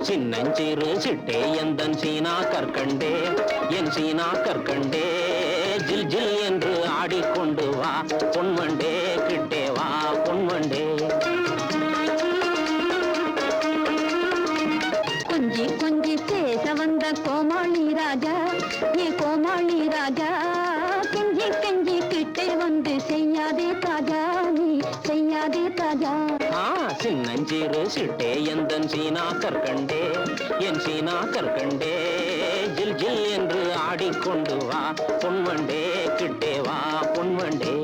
சின்னஞ்சிறு சிட்டே எந்தன் சீனா கற்கண்டே என் சீனா கற்கண்டே ஜில் ஜில் என்று ஆடிக்கொண்டு வா பொன்வண்டே கிட்டே வா பொன்வண்டே கொஞ்சி கொஞ்சி பேச வந்த கோமாளி ராஜா ஏ கோமாளி ராஜா கெஞ்சி கெஞ்சி கிட்டே வந்து செய்யாதே தாஜா நீ செய்யாதே தாஜா சின்னஞ்சிறு சிட்டே எந்தன் சீனா கற்கண்டே என் சீனா கற்கண்டே ஜில் ஜில் என்று ஆடிக்கொண்டு வா பொன்வண்டே கிட்டே வா பொன்வண்டே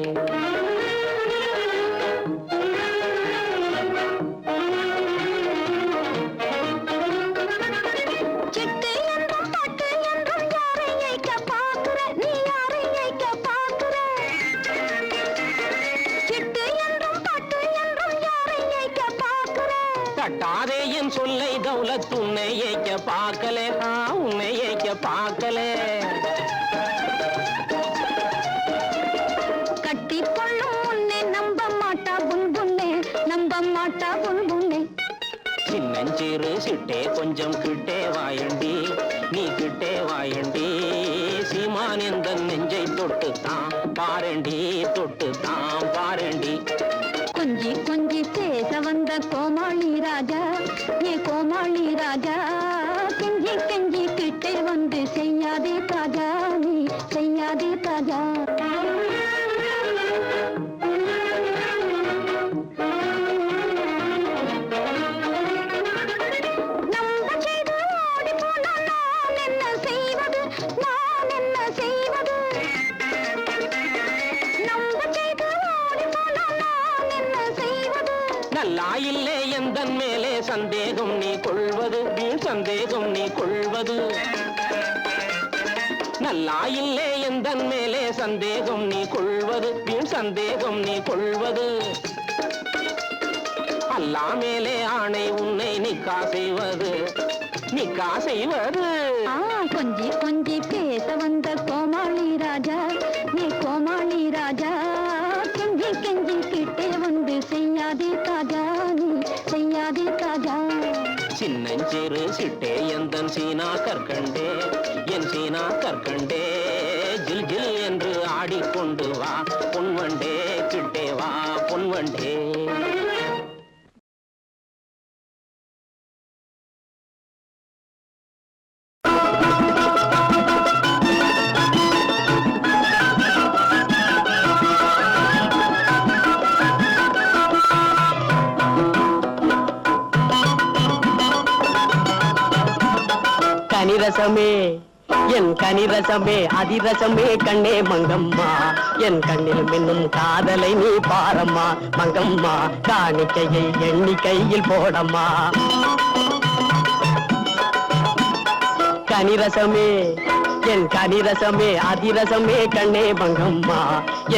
கட்டாதே என் சொல்லை தௌலத் உன்னை ஏக்க பார்க்கலே உன்னை ஏக்க பார்க்கலே கட்டிக்கொள்ளும் முன்னே நம்ப மாட்டா புன்புன்னே நம்ப மாட்டா புன்புன்னே சின்னஞ்சிறு சிட்டே கொஞ்சம் கிட்டே வாயண்டி நீ கிட்டே வாயண்டி சீமான் எந்த நெஞ்சை தொட்டுத்தான் பாரண்டி தொட்டுத்தான் பாரண்டி கொஞ்சி கொஞ்சி பேச வந்த கோமாளி ராஜா ஏ கோமாளி ராஜா கெஞ்சி கெஞ்சி கிட்டே வந்து செய்யாதே தாஜா நீ செய்யாதே தாஜா நல்லாயில்லே எந்தன் மேலே சந்தேகம் நீ கொள்வது வீண் சந்தேகம் நீ கொள்வது நல்லாயில்லே எந்தன் மேலே சந்தேகம் நீ கொள்வது வீண் சந்தேகம் நீ கொள்வது அல்லா மேலே ஆணை உன்னை நிக்கா செய்வது நிக்கா செய்வது கொஞ்சி கொஞ்சி பேச வந்த கோமாளி ராஜா நீ கோமாளி ராஜா கெஞ்சி கெஞ்சி கிட்டே வந்து செய்யாதே தாஜா நீ செய்யாதே தாஜா சின்னஞ்சிறு சிட்டே எந்தன் சீனா கற்கண்டே என் சீனா கற்கண்டே ஜில் ஜில் என்று ஆடிக்கொண்டு வா பொன்வண்டே கிட்டே வா பொன்வண்டே கனிரசமே என் கனிரசமே அதிரசமே கண்ணே மங்கம்மா என் கண்ணில் மின்னும் காதலை நீ பாரம்மா மங்கம்மா காணிக்கையை எண்ணிக்கையில் போடம்மா கனிரசமே என் கனிரசமே அதிரசமே கண்ணே மங்கம்மா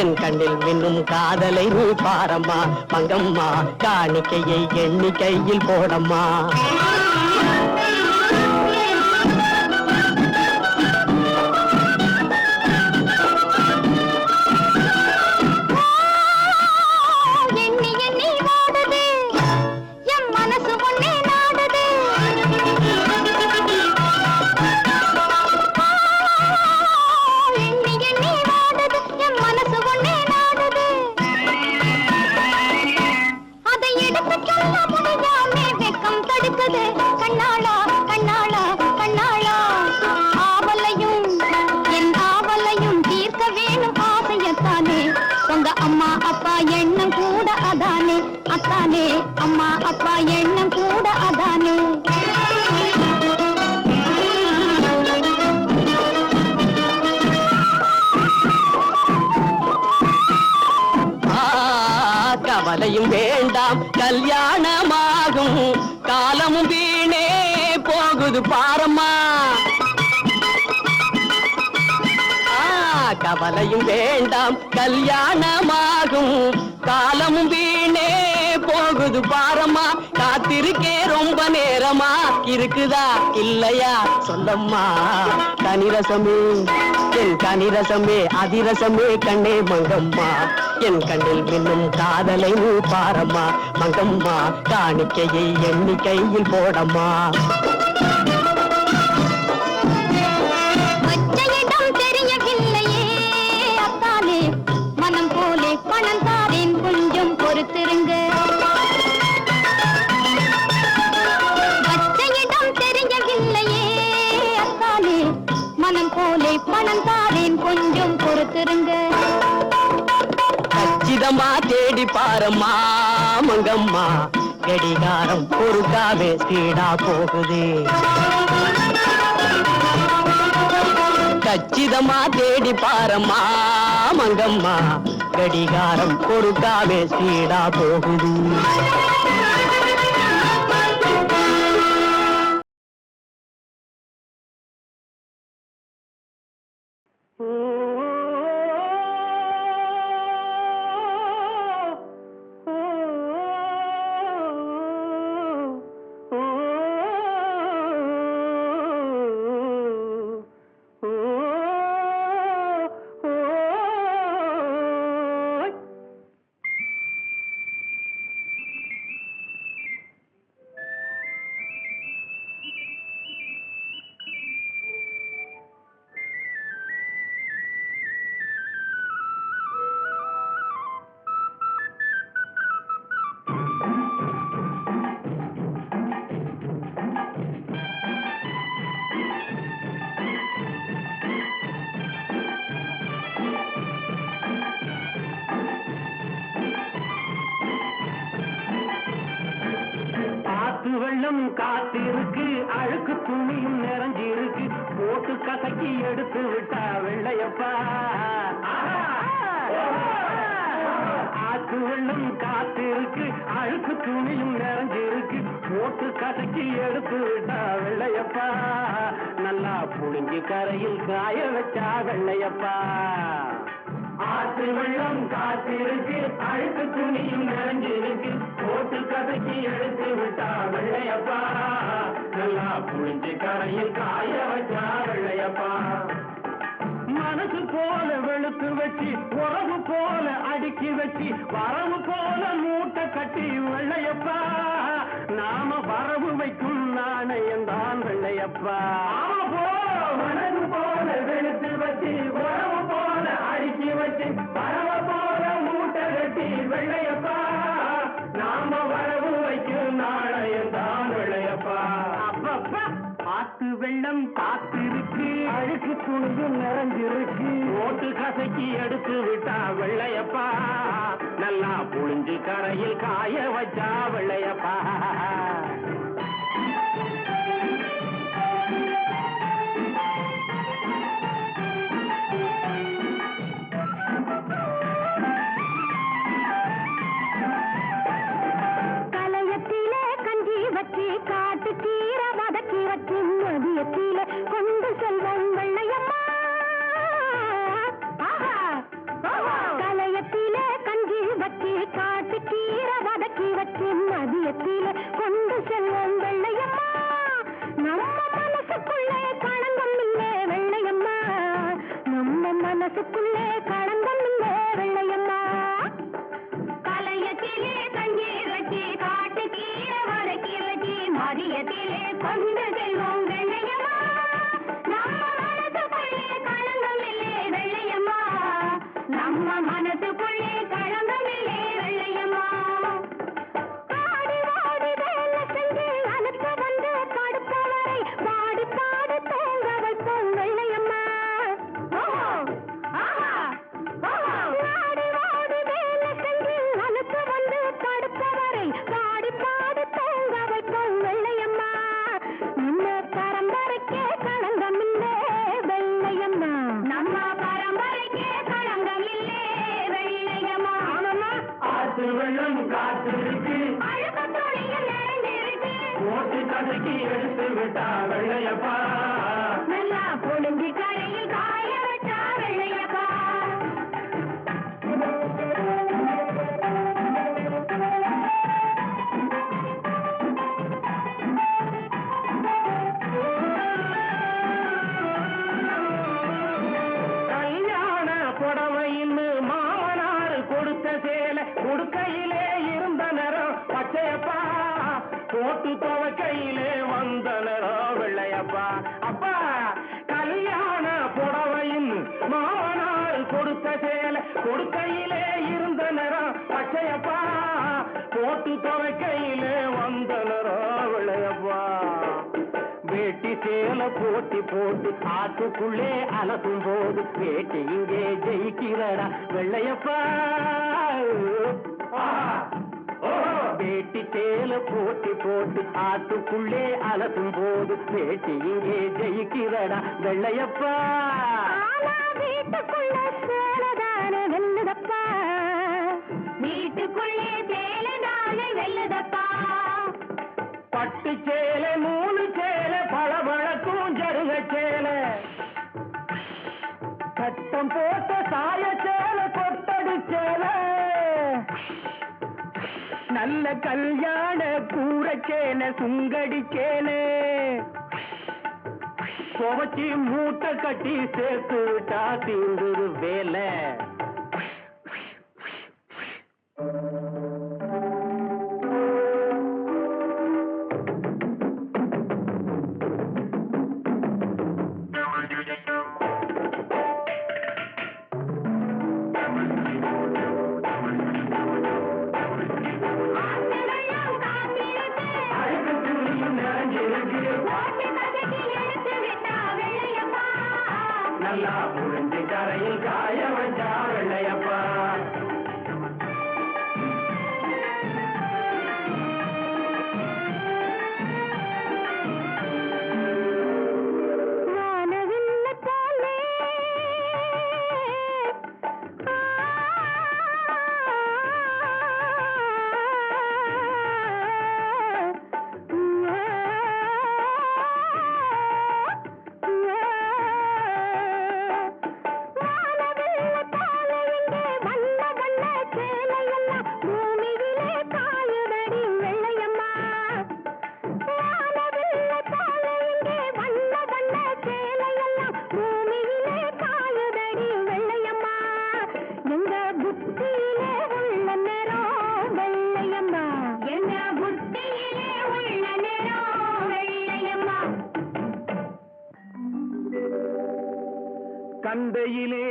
என் கண்ணில் மின்னும் காதலை நீ பாரம்மா மங்கம்மா காணிக்கையை எண்ணிக்கையில் போடம்மா அம்மா அப்பா எண்ணம் கூட அதானே அத்தானே அம்மா அப்பா எண்ணம் கூட அதானே கவலையும் வேண்டாம் கல்யாணமாகும் காலமும் வீணே போகுது பாரம்மா கவலையும் வேண்டாம் கல்யாணமாகும் காலமும் வீணே போ போகுது பாரம்மா காத்திருக்கே ரொம்ப நேரமா இருக்குதா இல்லையா சொல்லம்மா கனிரசமே என் கனிரசமே அதிரசமே கண்ணே மங்கம்மா என் கண்ணில் மின்னும் காதலை நீ பாரம்மா மங்கம்மா காணிக்கையை எண்ணிக்கையில் போடம்மா பணம் தாரேன் கொஞ்சம் பொறுத்திருங்க வச்ச இடம் தெரியவில்லையே அத்தாலே மனம் போலே பணம் தாரேன் கொஞ்சம் பொறுத்திருங்க கச்சிதமா தேடி பாரம்மா மங்கம்மா கடிகாரம் பொறுக்காவே ஸ்பீடா போகுது கச்சிதமா தேடி பாரம்மா மங்கம்மா கடிகாரம் பொறுக்காவே ஸ்பீடா போகுது வெள்ளம் காத்திருக்கு அழுக்கு துணியும் நிறைஞ்சிருக்கு போட்டு கசக்கி எடுத்து விட்டா வெள்ளையப்பா ஆத்து வெள்ளம் காத்திருக்கு அழுக்கு துணியும் நிறைஞ்சிருக்கு போட்டு கசக்கி எடுத்து விட்டா வெள்ளையப்பா நல்லா புளிஞ்சி கரையில் காய வச்சா வெள்ளையப்பா ஆத்து வெள்ளம் காத்திருக்கு அழுக்கு துணியும் நிறைஞ்சிருக்கு போட்டு கதைக்கு எடுத்து விட்டா வெள்ளையப்பா நல்லா புளிஞ்சு கரையில் காய வச்சா வெள்ளையப்பா மனசு போல வெளுத்து வச்சு உறவு போல அடுக்கி வச்சு வரவு போல மூட்டை கட்டி வெள்ளையப்பா நாம வரவு வைக்கும் நாணயம் தான் வெள்ளையப்பா மனசு போல வெளுத்து வச்சு உறவு போல அடுக்கி வச்சு வரவு போல மூட்டை கட்டி வெள்ளையப்பா நாம வரவு வைக்கும் நாணயம் தான் வெள்ளையப்பா அப்பப்பா ஆத்து வெள்ளம் காத்திருக்கு அழுக்கு துணியும் நிறைஞ்சிருக்கு ஓட்டு கசக்கி எடுத்து விட்டா வெள்ளையப்பா நல்லா புளிஞ்சு கரையில் காய வச்சா வெள்ளையப்பா காட்டு கீரை வதக்கி வச்சு மதியத்தில கொண்டு செல்வோம் வெள்ளையம்மா கலையத்தில கஞ்சி வச்சு காட்டு கீரை வதக்கி வச்சு மதியத்தில கொண்டு செல்வோம் வெள்ளையம்மா நம்ம மனசுக்குள்ளே களங்கம் இல்லை வெள்ளையம்மா நம்ம மனசுக்குள்ளே களங்கம் இல்லை வெள்ளையம்மா கலையத்திலே கஞ்சி வச்சு காட்டு கீரை வதக்கி வச்சு மதியத்திலே கொண்டு செல்வோம் வெள்ளையம்மா நம்ம மனசுக்குள்ளே களங்கம் இல்லை வெள்ளையம்மா நம்ம மனசுக்குள்ளே களங்கம் இல்லை வெள்ளையம்மா பாடி வாடி வேலை செஞ்சு அனுப்ப வந்து படுப்பவரை பாடி பாடி தூங்க வைப்போம் வெள்ளையம்மா வாடி வாடி வேலை செஞ்சு அனுப்ப வந்து படுப்பவரை பாடி பாடி தூங்க வைப்போம் வெள்ளையம்மா நம்ம பரம்பரைக்கே களங்கம் இல்லை வெள்ளையம்மா நம்ம பரம்பரைக்கே களங்கம் இல்லை வெள்ளையம்மா ஆத்து வெள்ளம் காத்திருக்கு அழுக்கு துணியில் நிறைஞ்சிருக்கு ஓட்டு கதைக்கு எடுத்து விட்டா வெள்ளையப்பா நல்லா பொழுங்கி கரையில் காய வச்சா வெள்ளையப்பா போட்டு துவக்கையிலே வந்தனரோ வெள்ளையப்பா. அப்பா கல்யாண புடவையின் மாமனார் கொடுத்த சேலை கொடுக்கையிலே இருந்தனரோ பச்சையப்பா. போட்டு துவக்கையிலே வந்தனரோ வெள்ளையப்பா. வேட்டி சேலை போட்டி போட்டு ஆட்டுக்குள்ளே அலசும் போது வேட்டி இங்கே ஜெயிக்கிறடா வெள்ளையப்பா. வேட்டி சேலை போட்டி போட்டு ஆட்டுக்குள்ளே அலசும் போது வேட்டி இங்கே ஜெயிக்கிறடா வெள்ளையப்பா. வீட்டுக்குள்ள சேலதானே வெல்லுதப்பா, வீட்டுக்குள்ளே சேலதானே வெல்லுதப்பா. பட்டு சேலை நூலு சேலை பளபளக்கும் ஜருக சேலை சட்டம் போட்ட சாய சேலை கொட்டடி சேலை நல்ல கல்யாண கூரச்சேனை சுங்கடிச்சேனே துவச்சி மூட்டை கட்டி சேர்த்து விட்டா தீந்துரு வேலை. நல்லா புரிஞ்சு கரையில் காய வச்சா வெள்ளையப்பா. கந்தையிலே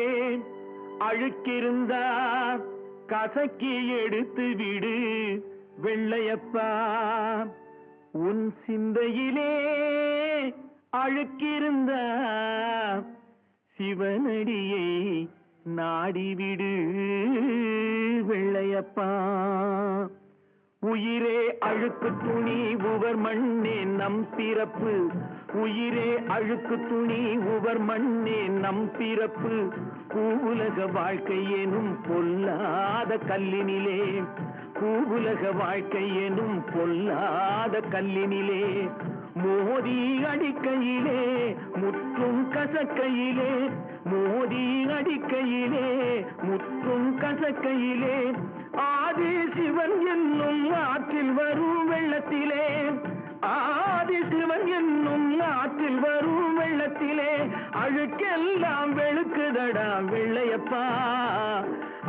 அழுக்கிருந்தா கசக்கி எடுத்து விடு வெள்ளையப்பா. உன் சிந்தையிலே அழுக்கிருந்தா சிவனடியை நாடிவிடு வெள்ளையப்பா. உயிரே அழுக்கு துணி உவர் மண்ணே நம் பிறப்பு, உயிரே அழுக்கு துணி உவர் மண்ணே நம் பிறப்பு. பூவுலக வாழ்க்கை எனும் பொல்லாத கல்லினிலே, பூவுலக வாழ்க்கை எனும் பொல்லாத கல்லினிலே மோதி அடிக்கையிலே முற்றும் கசக்கையிலே, மோதி அடிக்கையிலே முற்றும் கசக்கையிலே ஆதி சிவன் என்னும் ஆற்றில் வரும் வெள்ளத்திலே, ஆதி சிவன் என்னும் ஆற்றில் வரும் வெள்ளத்திலே அழுக்கெல்லாம் வெளுக்குதடா வெள்ளையப்பா.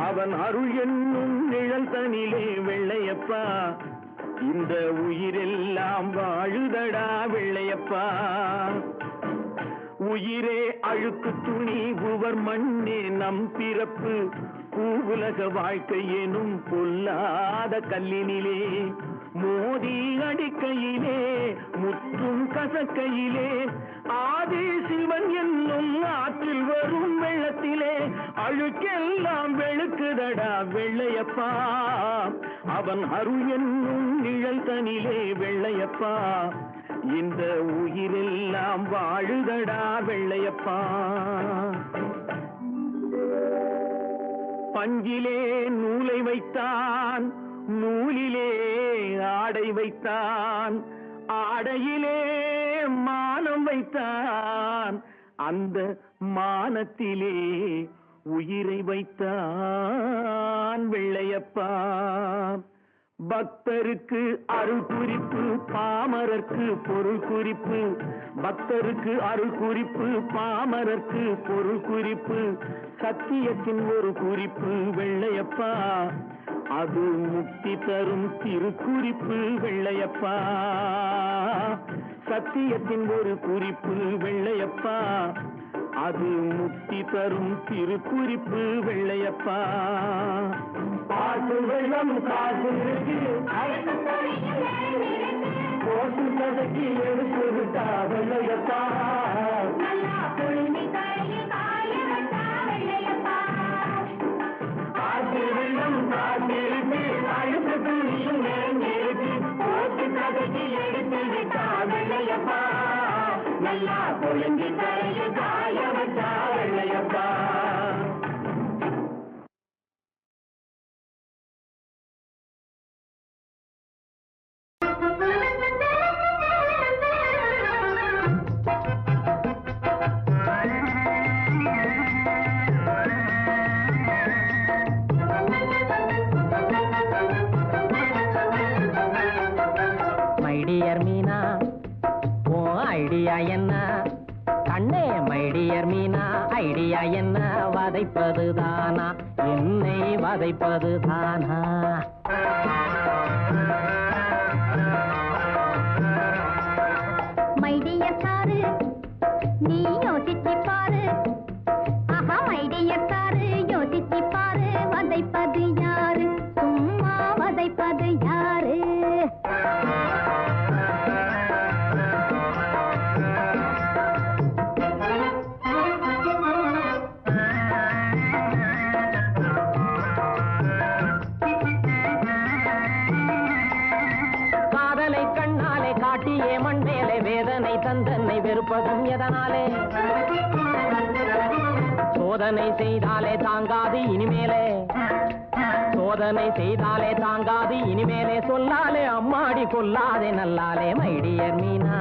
அவன் அருள் என்னும் நிழல் தனிலே வெள்ளையப்பா. இந்த உயிரெல்லாம் வாழுதடா வெள்ளையப்பா. உயிரே அழுக்கு துணி உவர் மண்ணே நம் பிறப்பு. பூவுலக வாழ்க்கை எனும் பொல்லாத கல்லினிலே மோதி அடிக்கையிலே முற்றும் கசக்கையிலே ஆதி சிவன் என்னும் ஆற்றில் வரும் வெள்ளத்திலே அழுக்கெல்லாம் வெளுக்குதடா வெள்ளையப்பா. அவன் அருள் என்னும் நிழல் தனிலே வெள்ளையப்பா. இந்த உயிரெல்லாம் வாழுதடா வெள்ளையப்பா. பஞ்சிலே நூலை வைத்தான், நூலிலே ஆடை வைத்தான், ஆடையிலே மானம் வைத்தான், அந்த மானத்திலே உயிரை வைத்தான் வெள்ளையப்பா. பக்தருக்கு அருள் குறிப்பு, பாமரர்க்கு பொருள் குறிப்பு, பக்தருக்கு அருள் குறிப்பு, பாமரர்க்கு பொருள் குறிப்பு, சத்தியத்தின் ஒரு குறிப்பு வெள்ளையப்பா. அது முக்தி தரும் திருக்குறிப்பு வெள்ளையப்பா, சத்தியத்தின் ஒரு குறிப்பு வெள்ளையப்பா, அது முக்தி தரும் திருக்குறிப்பு வெள்ளையப்பா. பாட்டு வெள்ளம் காசு இருக்கு, போட்டு கதைக்கு எடுத்து விட்டா வெள்ளையப்பா. பாட்டு வெள்ளம் காசு இருக்கு, அழுத்த துணியும் இருக்கு, போட்டு கதைக்கு எடுத்து விட்டா வெள்ளையப்பா. நல்லா பொழுங்கி தரைய காய வச்சா வெள்ளையப்பா. மைடியர் மீனா ஓ ஐடியா என்ன கண்ணே, மைடியர் மீனா ஐடியா என்ன, வதைப்பது தானா என்னை வதைப்பது தானா? மைடியர் சாரு நீ யோசிச்சு பாரு, ஆஹா மைடியர் சாரு யோசிச்சு பாரு, வதைப்பது யாரு சும்மா வதைப்பது யாரு? காதலை கண்ணாலே காட்டியே மண் மேலே வேதனை தந்தன்னை வெறுப்பதும் எதனாலே? சோதனை செய்தாலே தாங்காது இனிமேலே, சோதனை செய்தாலே தாங்காது இனிமேலே, சொல்லாலே அம்மாடி கொல்லாதே நல்லாலே. மைடியர் மீனா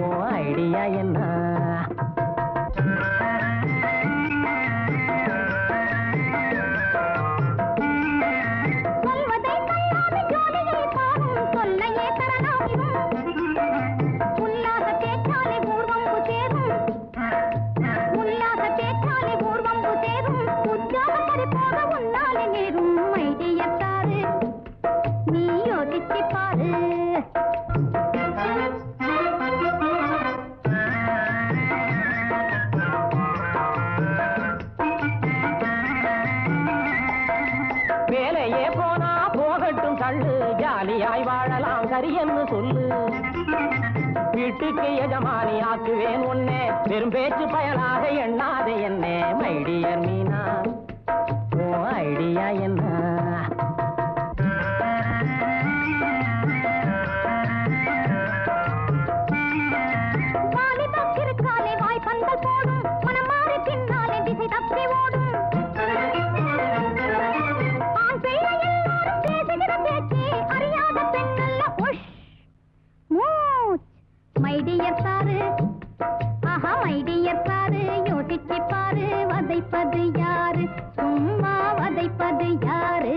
ஓ ஐடியா என்ன? வேலையே போனா போகட்டும் தள்ளு, ஜாலியாய் வாழலாம் சரியன்னு சொல்லு. வீட்டுக்கு எஜமானி ஆக்குவேன் உன்னே, வெறும் பேச்சு பயனாக எண்ணாதே என்னே. மைடியர் மீனா ஓ ஐடியா என்ன? மைடியர் சாரு ஆஹா மைடியர் சாரு யோசிச்சு பாரு, வதைப்பது யாரு சும்மா வதைப்பது யாரு?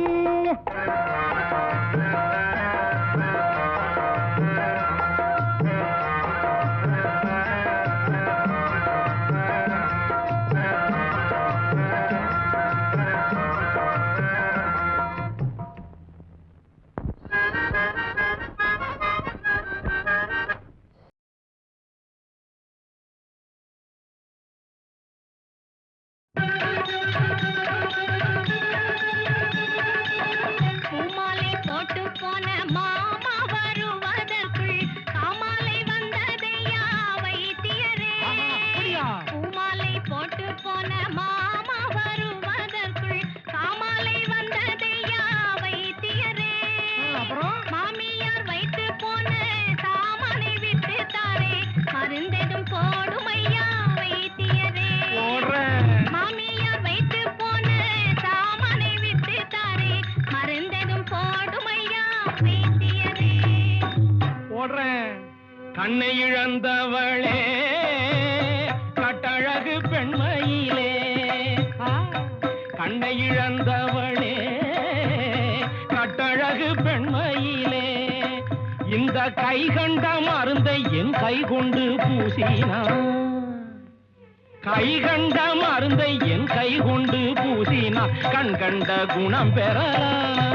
கண்ணை இழந்தவளே கட்டழகு பெண்மையிலே, கண்ணை இழந்தவளே கட்டழகு பெண்மையிலே, இந்த கை கண்ட மருந்தை என் கை கொண்டு பூசினான். கை கண்ட மருந்தை என் கை கொண்டு பூசினா கண் கண்ட குணம் பெறலாம்.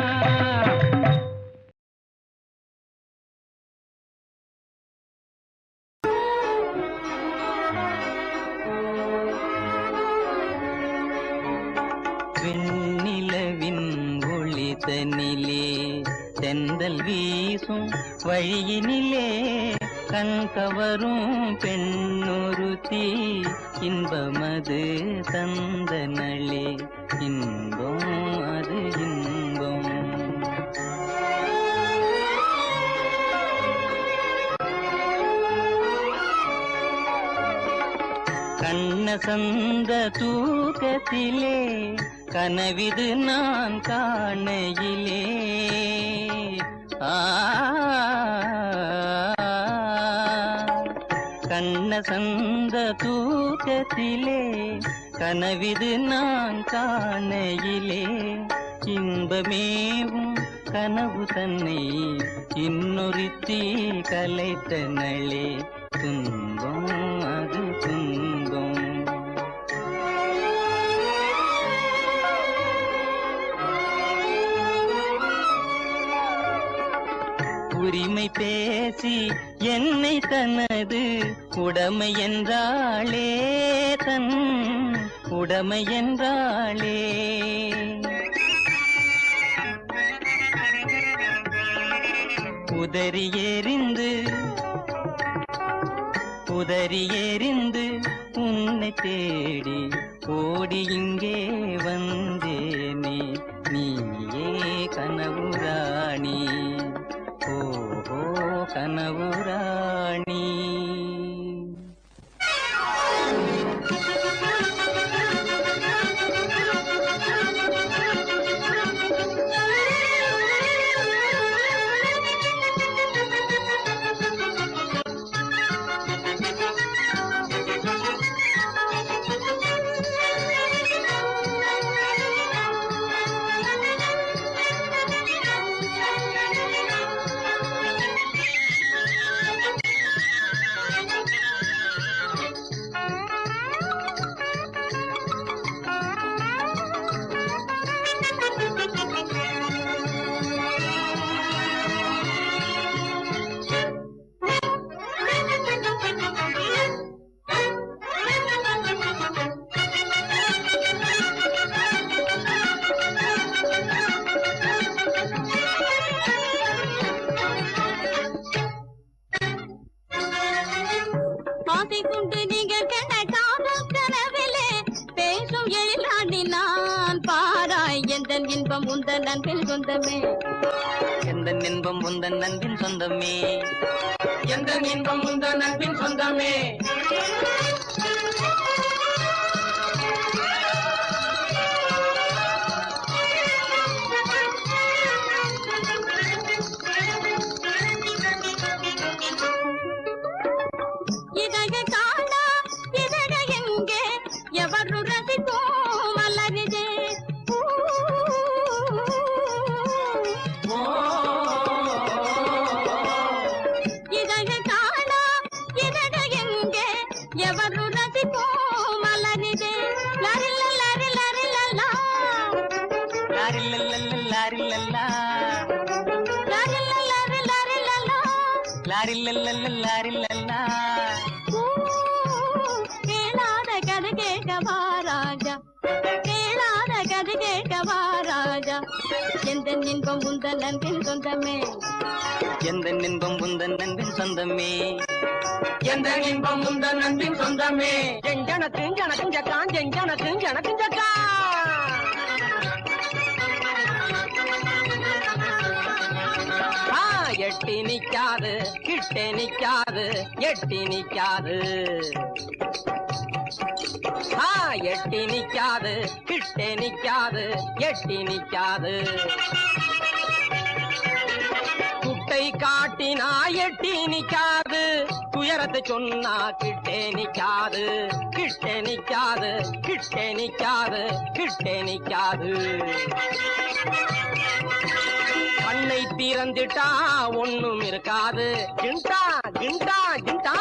வெண்ணிலவின் ஒளிதனிலே தென்றல் வீசும் வழியினிலே கண் கவரும் பெண்ணொருத்தி இன்பமது தந்தனளே இன்பம் அது இன்பம். கண்ணசந்த தூக்கத்திலே கனவிது நான் காணையிலே கண்ணசந்த தூக்கத்திலே கனவிது நான் காணையிலே இன்பமேவும் கனவு தன்னை இன்னொருத்தி கலைத்தனளே துன்பம் அது துன்பம். உரிமை பேசி என்னை தனது உடைமை என்றாளே தன் உடைமை என்றாளே. உதறி எறிந்து உன்னை தேடி ஓடி இங்கே வந்தேனே நீயே கனவு ராணி ஓஹோ கனவு ராணி. இன்பம் உந்தன் அன்பின் சொந்தமே எந்தன் இன்பம் உந்தன் அன்பின் சொந்தமே எந்தன் இன்பம் உந்தன் அன்பின் சொந்தமே. இதய காணா இதய எங்கே எவரு ரசிக்கும் மலரிதே இதய காணா இதய எங்கே எவரு ரசிக்கும் மலரிதே லரில்ல லரி லரில்லா லாரில்லல்லா லாரில்லல்லா லரில்ல லரி லரில்லா லாரில்லல்லா லாரில்லல்லா. கேளாத கதை கேட்கவா ராஜா கேளாத கதை கேட்கவா ராஜா எந்தன் இன்பம் உந்தன் அன்பின் சொந்தமே எந்தன் இன்பம் உந்தன் அன்பின் சொந்தமே எந்தன் இன்பம் உந்தன் அன்பின் சொந்தமே. ஜெஞ்சனக்கும் ஜனக்கும் ஜக்கான் ஜெஞ்சனக்கும் ஜனக்கும் ஜக்கா. எட்டி நிக்காது கிட்டே நிக்காது எட்டி நிக்காது எட்டி நிக்காது கிட்டே நிக்காது எட்டி நிக்காது. குட்டை காட்டினா எட்டி நிக்காது துயரத்தை சொன்னா கிட்டே நிக்காது கிட்டே நிக்காது கிட்டே நிக்காது கிட்டே நிக்காது. கண்ணை திறந்துட்டா ஒண்ணும் இருக்காது கிண்டா கிண்டா கிண்டா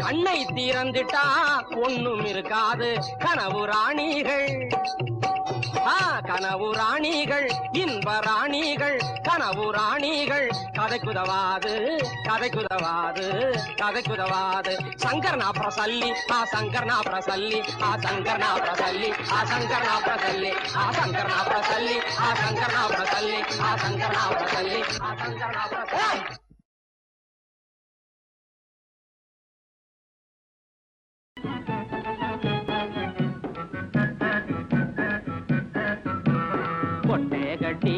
கண்ணை மெய் திறந்துட்டா ஒண்ணும் இருக்காது கனவு ராணிகள். கனவு ராணிகள் இன்ப ராணிகள் கனவு ராணிகள் கதைக்குதவாது கதைக்குதவாது கதைக்குதவாது. சங்கர்னா பிரசல்லி சங்கர்னா பிரசல்லி சங்கர்னா பிரசல்லி சங்கர்னா பிரசல்லி சங்கர்னா பிரசல்லி சங்கர்னா பிரசல்லி சங்கர்னா பிரசல்லி சங்கர்னா பிரசல்லி. பொட்டே கட்டி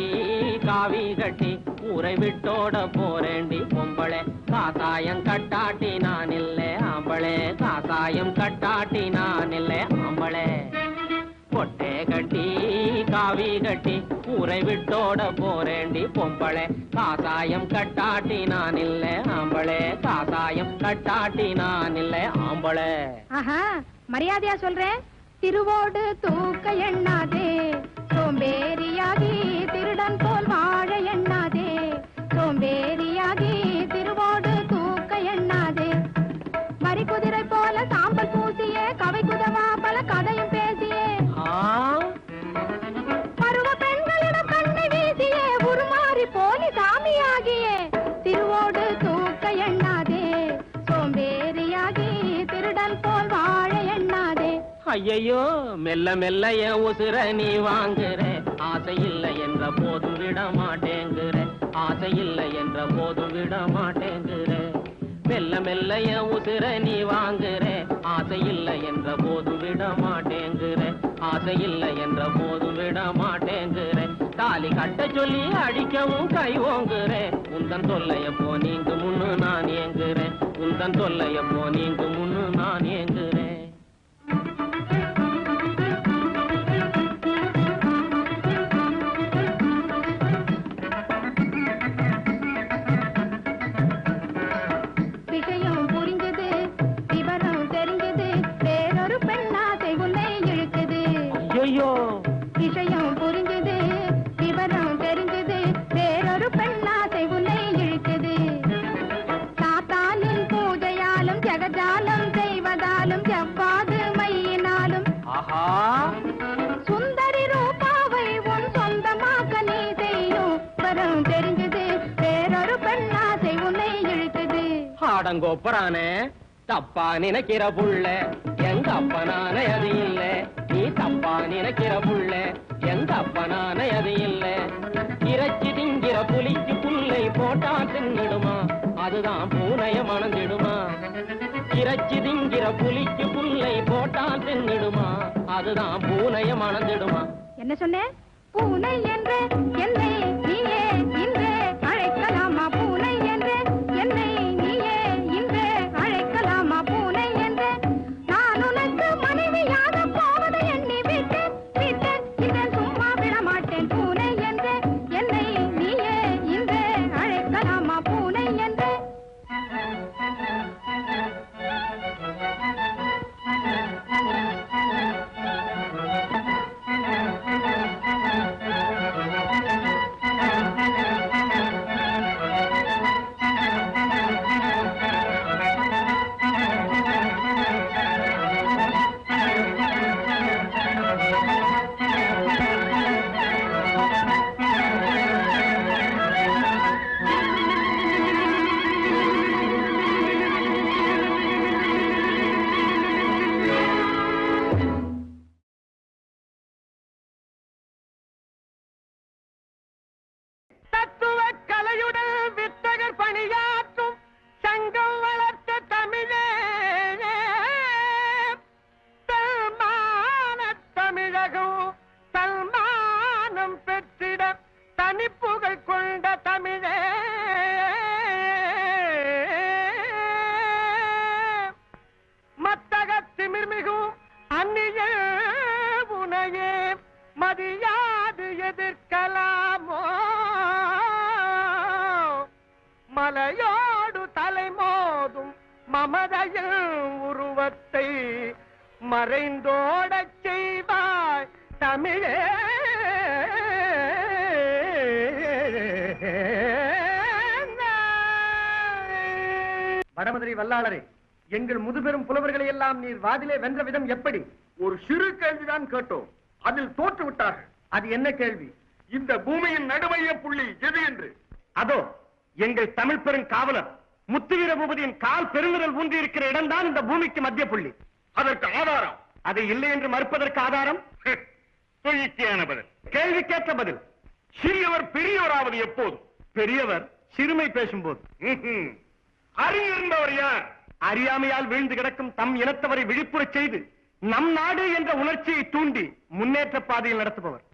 காவி கட்டி ஊரை விட்டோட போறேண்டி பொம்பளை. காசாயம் கட்டாட்டி நான் இல்லை ஆம்பளே. காசாயம் கட்டாட்டி நான் இல்லை ஆம்பளே. பொட்டே கட்டி காவி கட்டி ஊரை விட்டோட போறேண்டி பொம்பளை. காசாயம் கட்டாட்டி நான் இல்லை ஆம்பளே. காசாயம் கட்டாட்டி நான் இல்லை ஆம்பளை. மரியாதையா சொல்றேன். திருவோடு தூக்க எண்ணாதே சோம்பேறியாகி திருடன் போல் வாழ எண்ணாதே. சோம்பேறியாகி திருவோடு தூக்க எண்ணாதே. மறிக்குதிரை போல சாம்பல் பூசியே கவை குதவா பல கதையும் பேசியே பருவ பெண்களிடம் கண்ணை வீசியே உருமாறி போலி சாமியாகியே. திருவோடு தூக்க எண்ணாதே சோம்பேறியாகி திருடன் போல் வாழ எண்ணாதே. ஐயோ மெல்ல மெல்ல என் உசுர நீ வாங்குற. ஆசை இல்லை என்ற போதும் விட மாட்டேங்குற. ஆசை இல்லை என்ற போதும் விட மாட்டேங்குற. மெல்ல மெல்ல என் உசுர நீ வாங்குற. ஆசை இல்லை என்ற போதும் விட மாட்டேங்குற. ஆசை இல்லை என்ற போதும் விட மாட்டேங்குற. தாலி கட்ட சொல்லி அடிக்கவும் கை ஓங்குற. உந்தன் தொல்லையப்போ நீங்கு முன்னு நான் ஏங்குறேன். உந்தன் தொல்லையப்போ நீங்கு முன்னு நான் ஏங்குறேன். விஷயம் புரிஞ்சது விவரம் தெரிஞ்சது வேறொரு பெண்ணாசை உன்னை இழுக்குது. சாத்தானின் பூஜையாலும் ஜெகஜாலம் செய்வதாலும் செவ்வாது மையினாலும் சுந்தரி ரூபாவை உன் சொந்தமாக்க நீ செய்யும் வரம் தெரிஞ்சது வேறொரு பெண்ணாசை உன்னை இழுக்குது. ஆடங்கோப்பரானே தப்பா நினைக்கிற புள்ள எங்க அப்பனான அது இல்ல. நீ தப்பா நினைக்கிற புள்ள எங்க அப்பனான அது இல்ல. இறைச்சி திங்கிற புலிக்கு புல்லை போட்டா தின்னிடுமா அதுதான் பூனைய மணந்திடுமா. இறைச்சி திங்கிற புலிக்கு புல்லை போட்டா தின்னிடுமா அதுதான் பூனைய மணந்திடுமா. என்ன சொன்ன? பூனை என்று என்னை நீயே இன்று அழைக்கலாமா? பூனை என்று என்னை நீயே இன்று அழைக்கலாமா? பூனை என்று நான் உனக்கு மனைவியாக போவதை எண்ணி விட்டேன் விட்டேன் இதை சும்மா விட மாட்டேன். பூனை என்று என்னை நீயே இன்று அழைக்கலாமா? பூனை என்று மதியாது எதிர்க்கலாமோ மலையோடு தலைமோதும் மமதையில் உருவத்தை மறைந்தோடச் செய்வாய் தமிழே. வடமதுரை வல்லாளரே, எங்கள் முதுபெரும் புலவர்களை எல்லாம் நீர் வாதிலே வென்ற விதம் எப்படி? ஒரு சிறு கேள்விதான் கேட்டோம், அதில் தோற்று விட்டார்கள். அது என்ன கேள்வி? இந்த பூமியின் நடுமைய புள்ளி எது என்று. அதோ எங்கள் தமிழ் பெரும் காவலர் முத்துவீர பூபதியின் கால் பெருவிரல் ஊன்றி இருக்கிற இடம்தான் இந்த பூமிக்கு மத்திய புள்ளி. அதற்கு ஆதாரம்? அதை இல்லை என்று மறுப்பதற்கு ஆதாரம்? துணிக்கையான பதில். கேள்விக்கேற்ற பதில். சிறியவர் பெரியவராவது எப்போது? பெரியவர் சிறுமை பேசும்போது. அறிஞர் யார்? அறியாமையால் வீழ்ந்து கிடக்கும் தம் இனத்தவரை விழிப்புறச் செய்து நம் நாடு என்ற உணர்ச்சியை தூண்டி முன்னேற்ற பாதையில் நடத்துபவர்.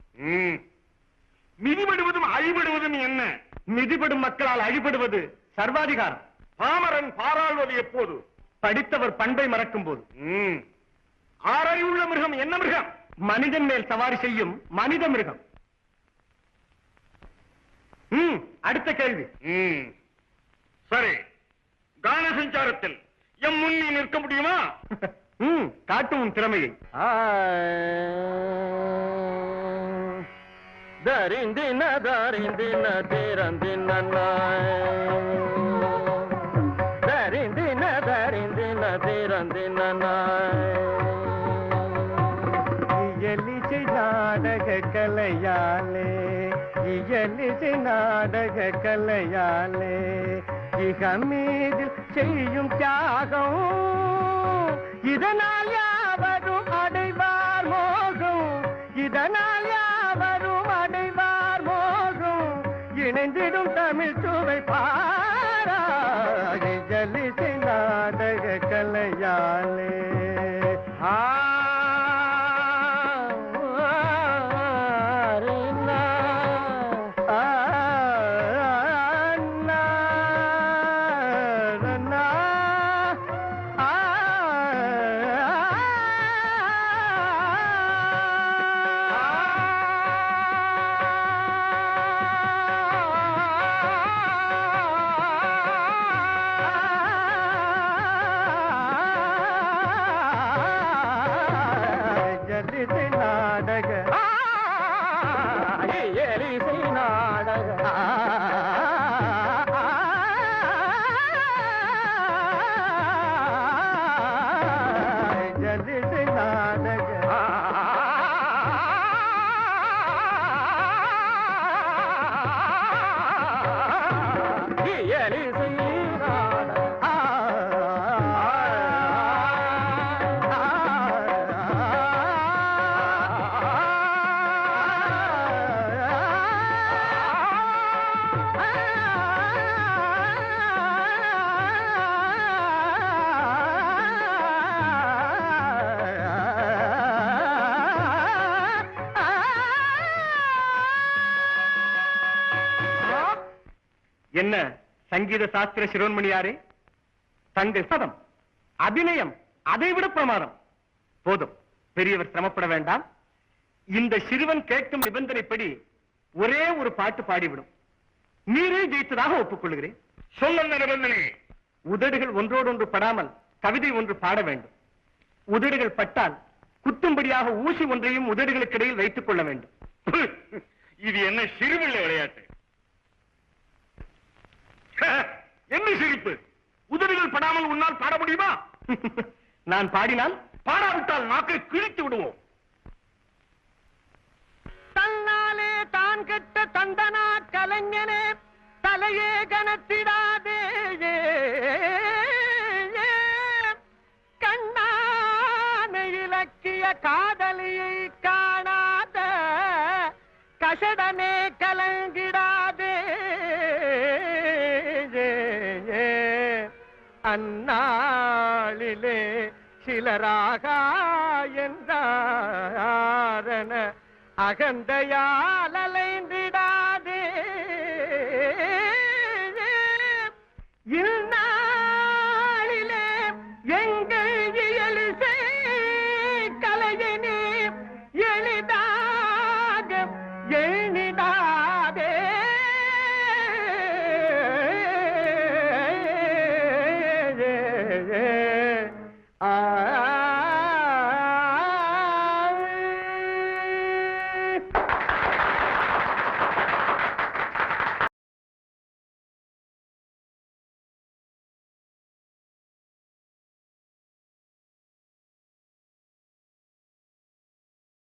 மிதிபடுவதும் அழிபடுவதும் என்ன? மிதிபடும் மக்களால் அழிபடுவது சர்வாதிகாரம். பாமரன் பாராள்வது எப்போது? படித்தவர் பண்பை மறக்கும் போது. ஆறறிவுள்ள மிருகம் என்ன மிருகம்? மனிதன் மேல் சவாரி செய்யும் மனித மிருகம். அடுத்த கேள்வி. சரி, கான சஞ்சாரத்தில் எம் முன்னி நிற்க முடியுமா? காட்டும் திறமையை. தரிந்தின தரிந்தின திறந்தின தரிந்தின தரிந்தின திறந்தின இயலிசை நாடக கலையாலே, இயலிசை நாடக கலையாலே இகமீதில் செய்யும் தியாகம், இதனால் யாவரும் அடைவார் மோகம், இதனால் யாவரும் அடைவார் மோகம், இணைந்திடும் தமிழ் சுவை பாரா இயலிசை நாடக கலையாலே. என்ன சங்கீத சாஸ்திர சிரோன்மணியாரே, தங்கள் சதம் அபிநயம் அதைவிட பிரமாதம். போதும், பெரியவர் சிரமப்பட வேண்டாம். இந்த சிறுவன் கேட்கும் நிபந்தனைப்படி ஒரே ஒரு பாட்டு பாடிவிடும். நீரே ஜெயித்ததாக ஒப்புக்கொள்கிறேன். சொல்லுங்க நிபந்தனை. உதடுகள் ஒன்றோடொன்று படாமல் கவிதை ஒன்று பாட வேண்டும். உதடுகள் பட்டால் குத்தும்படியாக ஊசி ஒன்றையும் உதடுகளுக்கு இடையில் வைத்துக் கொள்ள வேண்டும். இது என்ன சிறுபிள்ளை விளையாட்டு? என்ன சிரிப்பு? உதடுகள் படாமல் உன்னால் பாட முடியுமா? நான் பாடினால்? பாடாவிட்டால் நாக்கை கிழித்து விடுவோம். தன்னாலே தான் கெட்ட தந்தனா கலைஞனே தலையே கணத்திடாதே, கண்ணான இலக்கிய காதலியை காணாத கஷடனே கலங்கிடாதே, அந்நாளிலே சிலராக என்றாரன அகந்தையால